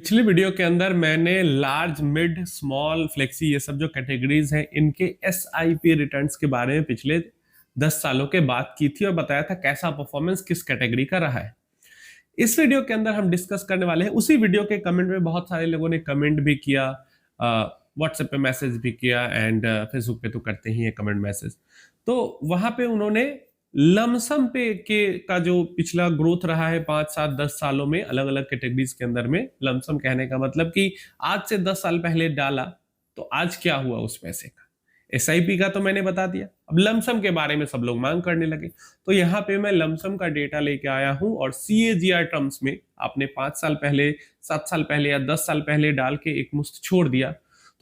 पिछले वीडियो के अंदर मैंने लार्ज मिड स्मॉल फ्लेक्सी ये सब जो कैटेगरीज हैं इनके एसआईपी रिटर्न्स के बारे में पिछले 10 सालों के बात की थी और बताया था कैसा परफॉर्मेंस किस कैटेगरी का रहा है। इस वीडियो के अंदर हम डिस्कस करने वाले हैं उसी वीडियो के कमेंट में बहुत सारे लोगों ने कमेंट भी किया, व्हाट्सएप पे मैसेज भी किया एंड फेसबुक पे तो करते ही है कमेंट मैसेज। तो वहां पे उन्होंने लमसम पे के का जो पिछला ग्रोथ रहा है 5 7 10 सालों में अलग अलग कैटेगरीज के अंदर में, लमसम कहने का मतलब कि आज से 10 साल पहले डाला तो आज क्या हुआ उस पैसे का। एसआईपी का तो मैंने बता दिया, अब लमसम के बारे में सब लोग मांग करने लगे, तो यहाँ पे मैं लमसम का डेटा लेके आया हूं और सीएजीआर टर्म्स में आपने 5 साल पहले 7 साल पहले या 10 साल पहले डाल के एक मुश्त छोड़ दिया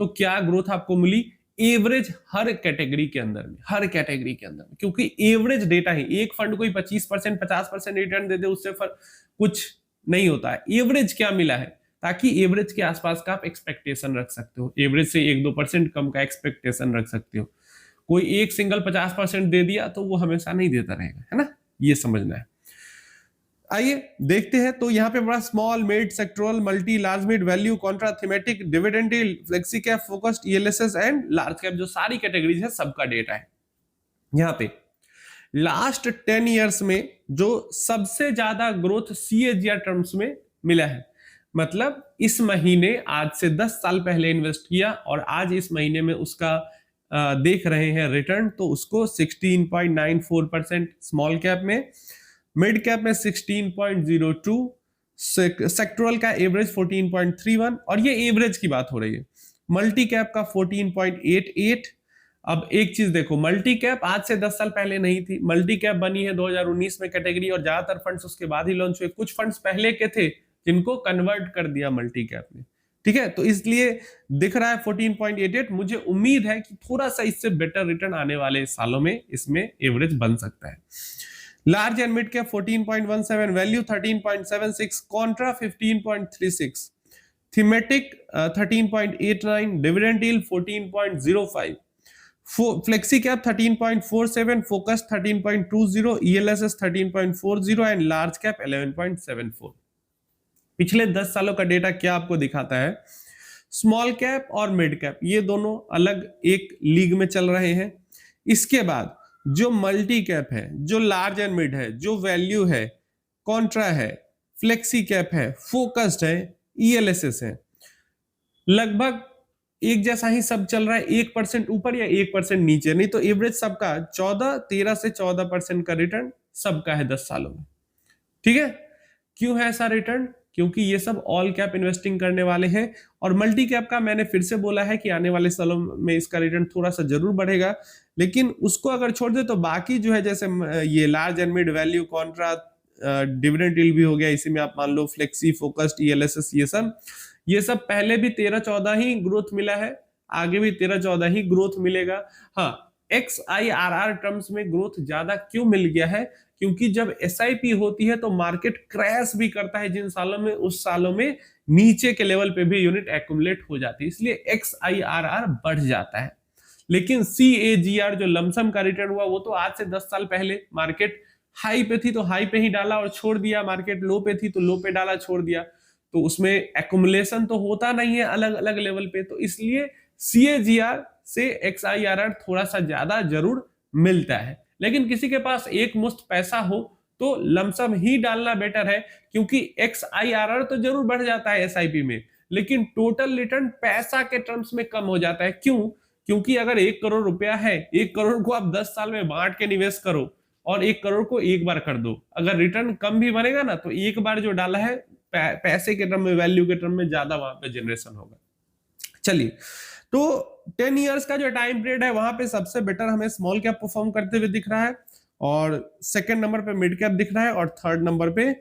तो क्या ग्रोथ आपको मिली एवरेज हर कैटेगरी के अंदर में, हर कैटेगरी के अंदर में, क्योंकि एवरेज डेटा ही, एक फंड कोई 25% 50% रिटर्न दे दे उससे कुछ नहीं होता है। एवरेज क्या मिला है ताकि एवरेज के आसपास का आप एक्सपेक्टेशन रख सकते हो, एवरेज से 1-2% कम का एक्सपेक्टेशन रख सकते हो। कोई एक सिंगल 50% दे दिया तो वो हमेशा नहीं देता रहेगा, है ना, ये समझना है। आइए देखते हैं। तो यहाँ पे बड़ा small mid sectoral multi large mid value Contra thematic dividend flexi cap focused ELSS and large cap जो सारी कैटेगरीज है सबका डेटा है। यहाँ पे लास्ट 10 इयर्स में जो सबसे ज्यादा ग्रोथ सीएजीआर टर्म्स में मिला है, मतलब इस महीने आज से 10 साल पहले इन्वेस्ट किया और आज इस महीने में उसका देख रहे हैं रिटर्न, तो उसको 16.94% स्मॉल कैप में, मिड कैप में 16.02, सेक्टोरल का एवरेज 14.31 और ये एवरेज की बात हो रही है, मल्टी कैप का 14.88। अब एक चीज देखो, मल्टी कैप आज से 10 साल पहले नहीं थी, मल्टी कैप बनी है 2019 में कैटेगरी और ज्यादातर फंड्स उसके बाद ही लॉन्च हुए, कुछ फंड्स पहले के थे जिनको कन्वर्ट कर दिया मल्टी कैप में, ठीक है, तो इसलिए दिख रहा है 14.88। मुझे उम्मीद है कि थोड़ा सा इससे बेटर रिटर्न आने वाले सालों में इसमें एवरेज बन सकता है। Large and mid cap 14.17, value 13.76, Contra 15.36, thematic 13.89, dividend yield 14.05, flexi cap 13.47, focus 13.20, ELSS 13.40 and large cap 11.74। पिछले 10 सालों का डेटा क्या आपको दिखाता है, स्मॉल कैप और मिड कैप ये दोनों अलग एक लीग में चल रहे हैं। इसके बाद जो मल्टी कैप है, जो लार्ज एंड मिड है, जो वैल्यू है, कॉन्ट्रा है, फ्लेक्सी कैप है, फोकस्ड है, ईएलएसएस है, लगभग एक जैसा ही सब चल रहा है, 1% ऊपर या 1% नीचे, नहीं तो एवरेज सबका 13 से 14% का रिटर्न सबका है 10 सालों में, ठीक है। क्यों है ऐसा रिटर्न, क्योंकि ये सब ऑल कैप इन्वेस्टिंग करने वाले हैं और मल्टी कैप का मैंने फिर से बोला है कि आने वाले सालों में इसका रिटर्न थोड़ा सा जरूर बढ़ेगा, लेकिन उसको अगर छोड़ दे तो बाकी जो है जैसे ये large and mid value Contra dividend yield भी हो गया, इसी में आप मान लो फ्लेक्सी फोकस्ड ईएलएसएस ये सब पहले भी 13-14 ही ग्रोथ मिला है, आगे भी 13-14 ही ग्रोथ मिलेगा। हाँ, XIRR टर्म्स में ग्रोथ ज्यादा क्यों मिल गया है, क्योंकि जब एसआईपी होती है तो मार्केट क्रैश भी करता है जिन सालों में, उस सालों में नीचे के लेवल पे भी यूनिट एक्यूमुलेट हो जाती है, इसलिए XIRR बढ़ जाता है। लेकिन CAGR जो लमसम का रिटर्न हुआ वो तो आज से 10 साल पहले मार्केट हाई पे थी तो हाई पे ही डाला और छोड़ दिया, मार्केट लो पे थी तो लो पे डाला छोड़ दिया, तो उसमें एक्यूमुलेशन तो होता नहीं है अलग अलग लेवल पे, तो इसलिए CAGR से XIRR थोड़ा सा ज्यादा जरूर मिलता है। लेकिन किसी के पास एक मुश्त पैसा हो तो लमसम ही डालना बेटर है, क्योंकि XIRR तो जरूर बढ़ जाता है एसआईपी में, लेकिन टोटल रिटर्न पैसा के टर्म्स में कम हो जाता है। क्यों, क्योंकि अगर 1 करोड़ रुपया है, 1 करोड़ को आप 10 साल में बांट के निवेश करो और 1 करोड़ को एक बार कर दो, अगर रिटर्न कम भी बनेगा ना तो एक बार जो डाला है पैसे के टर्म में, वैल्यू के टर्म में ज्यादा वहां पे जनरेशन होगा। चलिए, तो 10 इयर्स का जो टाइम पीरियड है वहां पे सबसे बेटर हमें स्मॉल कैप परफॉर्म करते हुए दिख रहा है और सेकंड नंबर पे मिड कैप दिख रहा है और थर्ड नंबर पे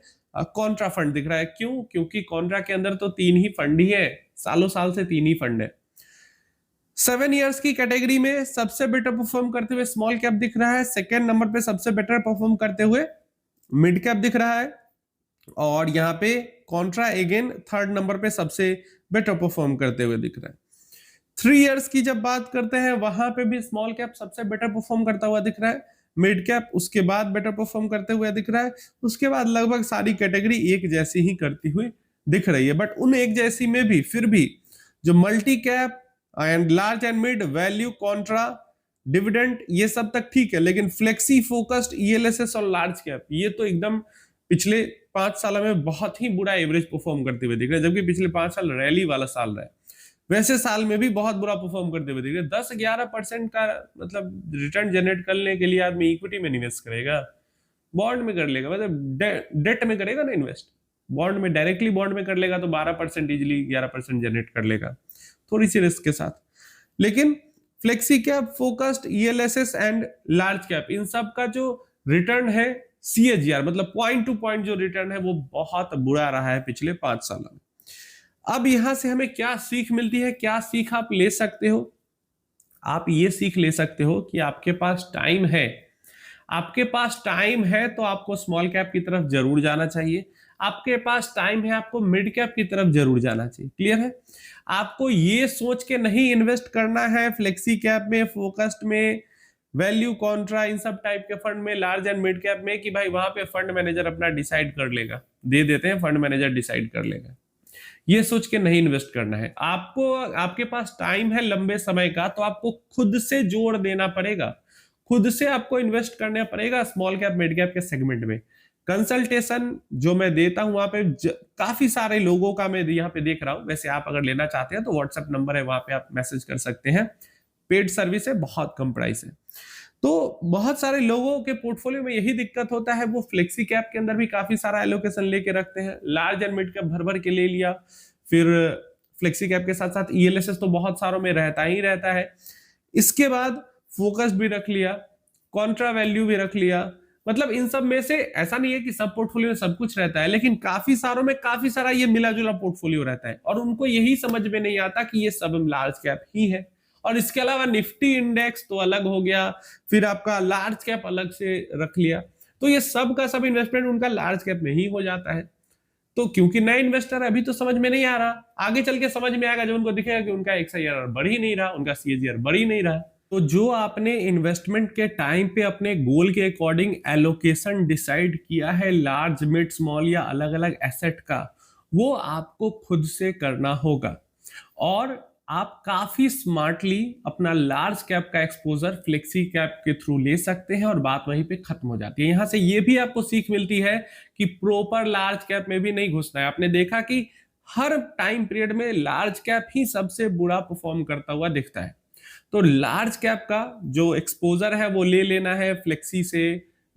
कॉन्ट्रा फंड दिख रहा है। क्यों, क्योंकि कॉन्ट्रा के अंदर तो 3 ही फंड ही है, सालों साल से 3 ही फंड है। 7 इयर्स की कैटेगरी में सबसे बेटर परफॉर्म करते हुए स्मॉल कैप दिख रहा है, सेकंड नंबर पे सबसे बेटर परफॉर्म करते हुए मिड कैप दिख रहा है और यहाँ पे कॉन्ट्रा अगेन थर्ड नंबर पे सबसे बेटर परफॉर्म करते हुए दिख रहा है। 3 इयर्स की जब बात करते हैं वहां पे भी स्मॉल कैप सबसे बेटर परफॉर्म करता हुआ दिख रहा है, मिड कैप उसके बाद बेटर परफॉर्म करते हुए दिख रहा है, उसके बाद लगभग सारी कैटेगरी एक जैसी ही करती हुई दिख रही है, बट उन एक जैसी में भी फिर भी जो multi cap and large and mid, value, Contra, dividend, ये सब तक ठीक है, लेकिन फ्लेक्सी फोकस्ड, ईएलएसएस और लार्ज कैप ये तो एकदम पिछले 5 सालों में बहुत ही बुरा एवरेज परफॉर्म करते हुए दिख रहे हैं, जबकि पिछले 5 साल रैली वाला साल रहा है। वैसे साल में भी बहुत बुरा परफॉर्म करते हुए दिख रहे हैं। 10-11% का मतलब रिटर्न जनरेट करने के लिए आदमी इक्विटी में इन्वेस्ट करेगा, बॉन्ड में कर लेगा, मतलब डेट में करेगा ना इन्वेस्ट, बॉन्ड में डायरेक्टली बॉन्ड में कर लेगा तो 12% इजिली 11% जनरेट कर लेगा, थोड़ी सी रिस्क के साथ। लेकिन flexi cap, focused, ELSS and large cap, इन सब का जो रिटर्न है सीएजीआर, मतलब पॉइंट टू पॉइंट जो रिटर्न है वो बहुत बुरा रहा है पिछले 5 सालों में। अब यहां से हमें क्या सीख मिलती है, क्या सीख आप ले सकते हो? आप ये सीख ले सकते हो कि आपके पास टाइम है, आपके पास टाइम है तो आपको स्मॉल कैप की तरफ जरूर जाना चाहिए, आपके पास टाइम है आपको मिड कैप की तरफ जरूर जाना चाहिए। क्लियर है? आपको ये सोच के नहीं इन्वेस्ट करना है फ्लेक्सी कैप में, फोकस्ड में, वैल्यू, कॉन्ट्रा, इन सब टाइप के फंड में, लार्ज एंड मिड कैप में, कि भाई वहां पे फंड मैनेजर अपना डिसाइड कर लेगा, दे देते हैं फंड मैनेजर डिसाइड कर लेगा, ये सोच के नहीं इन्वेस्ट करना है। आपको, आपके पास टाइम है लंबे समय का तो आपको खुद से जोड़ देना पड़ेगा, खुद से आपको इन्वेस्ट करना पड़ेगा स्मॉल कैप मिड कैप के सेगमेंट में। कंसल्टेशन जो मैं देता हूं वहां पे काफी सारे लोगों का मैं यहाँ पे देख रहा हूं, वैसे आप अगर लेना चाहते हैं तो व्हाट्सएप नंबर है, वहां पे आप मैसेज कर सकते हैं, पेड सर्विस है, बहुत कम प्राइस है। तो बहुत सारे लोगों के पोर्टफोलियो में यही दिक्कत होता है, वो फ्लेक्सी कैप के अंदर भी काफी सारा एलोकेशन लेके रखते हैं, लार्ज एंड मिड कैप भर भर के ले लिया, फिर फ्लेक्सी कैप के साथ साथ ईएलएसएस तो बहुत सारों में रहता ही रहता है, इसके बाद फोकस भी रख लिया, कॉन्ट्रा वैल्यू भी रख लिया। मतलब इन सब में से ऐसा नहीं है कि सब पोर्टफोलियो में सब कुछ रहता है, लेकिन काफी सारों में काफी सारा ये मिला जुला पोर्टफोलियो रहता है, और उनको यही समझ में नहीं आता कि ये सब लार्ज कैप ही है। और इसके अलावा निफ्टी इंडेक्स तो अलग हो गया, फिर आपका लार्ज कैप अलग से रख लिया, तो ये सब का सब इन्वेस्टमेंट उनका लार्ज कैप में ही हो जाता है। तो क्योंकि नए इन्वेस्टर अभी तो समझ में नहीं आ रहा, आगे चल के समझ में आएगा जब उनको दिखेगा कि उनका एक्सआईआर बढ़ ही नहीं रहा, उनका सीएजीआर बढ़ ही नहीं रहा। तो जो आपने इन्वेस्टमेंट के टाइम पे अपने गोल के अकॉर्डिंग एलोकेशन डिसाइड किया है लार्ज, मिड, स्मॉल या अलग अलग एसेट का, वो आपको खुद से करना होगा, और आप काफी स्मार्टली अपना लार्ज कैप का एक्सपोजर फ्लेक्सी कैप के थ्रू ले सकते हैं, और बात वहीं पे खत्म हो जाती है। यहां से ये भी आपको सीख मिलती है कि प्रॉपर लार्ज कैप में भी नहीं घुसना है। आपने देखा कि हर टाइम पीरियड में लार्ज कैप ही सबसे बुरा परफॉर्म करता हुआ दिखता है, तो लार्ज कैप का जो एक्सपोजर है वो ले लेना है फ्लेक्सी से,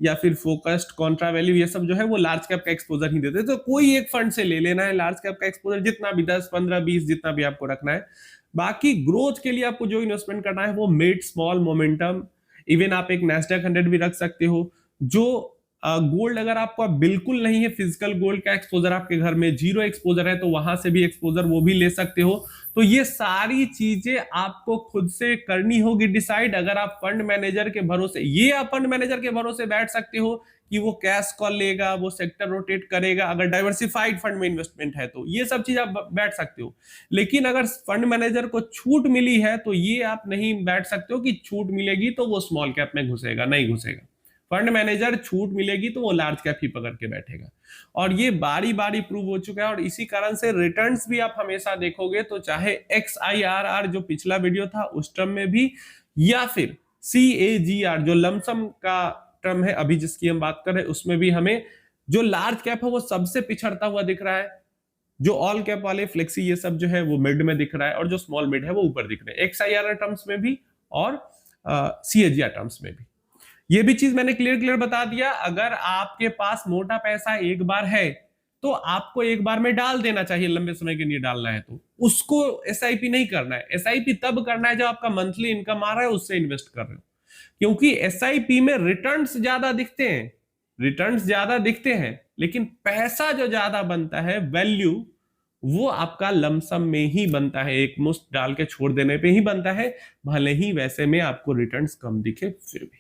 या फिर फोकस्ड, कॉन्ट्रा वैल्यू, ये सब जो है वो लार्ज कैप का एक्सपोजर ही देते हैं। तो कोई एक फंड से ले लेना है लार्ज कैप का एक्सपोजर, जितना भी 10, 15, 20 जितना भी आपको रखना है। बाकी ग्रोथ के लिए आपको जो इन्वेस्टमेंट करना है वो मिड, स्मॉल, मोमेंटम, इवन आप एक नैस्डैक 100 भी रख सकते हो। जो गोल्ड अगर आपको बिल्कुल नहीं है, फिजिकल गोल्ड का एक्सपोजर आपके घर में जीरो एक्सपोजर है, तो वहां से भी एक्सपोजर वो भी ले सकते हो। तो ये सारी चीजें आपको खुद से करनी होगी डिसाइड। अगर आप फंड मैनेजर के भरोसे, ये आप फंड मैनेजर के भरोसे बैठ सकते हो कि वो कैश कॉल लेगा, वो सेक्टर रोटेट करेगा, अगर डाइवर्सिफाइड फंड में इन्वेस्टमेंट है तो ये सब चीज आप बैठ सकते हो। लेकिन अगर फंड मैनेजर को छूट मिली है तो ये आप नहीं बैठ सकते हो कि छूट मिलेगी तो वो स्मॉल कैप में घुसेगा, नहीं घुसेगा। फंड मैनेजर छूट मिलेगी तो वो लार्ज कैप ही पकड़ के बैठेगा, और ये बारी बारी प्रूव हो चुका है। और इसी कारण से रिटर्न्स भी आप हमेशा देखोगे तो चाहे XIRR जो पिछला वीडियो था उस टर्म में भी, या फिर CAGR जो लमसम का टर्म है अभी जिसकी हम बात कर रहे हैं, उसमें भी हमें जो लार्ज कैप है वो सबसे पिछड़ता हुआ दिख रहा है, जो ऑल कैप वाले फ्लेक्सी ये सब जो है वो मिड में दिख रहा है, और जो स्मॉल मिड है वो ऊपर दिख रहे हैं, XIRR टर्म्स में भी और CAGR टर्म्स में भी। ये भी चीज मैंने क्लियर बता दिया। अगर आपके पास मोटा पैसा एक बार है तो आपको एक बार में डाल देना चाहिए, लंबे समय के लिए डालना है तो उसको SIP नहीं करना है। SIP तब करना है जब आपका मंथली इनकम आ रहा है, उससे इन्वेस्ट कर रहे हो, क्योंकि SIP में रिटर्न्स ज्यादा दिखते हैं, रिटर्न्स ज्यादा दिखते हैं, लेकिन पैसा जो ज्यादा बनता है, वैल्यू, वो आपका लमसम में ही बनता है, एक मुश्त डाल के छोड़ देने पे ही बनता है, भले ही वैसे में आपको रिटर्न्स कम दिखे फिर भी।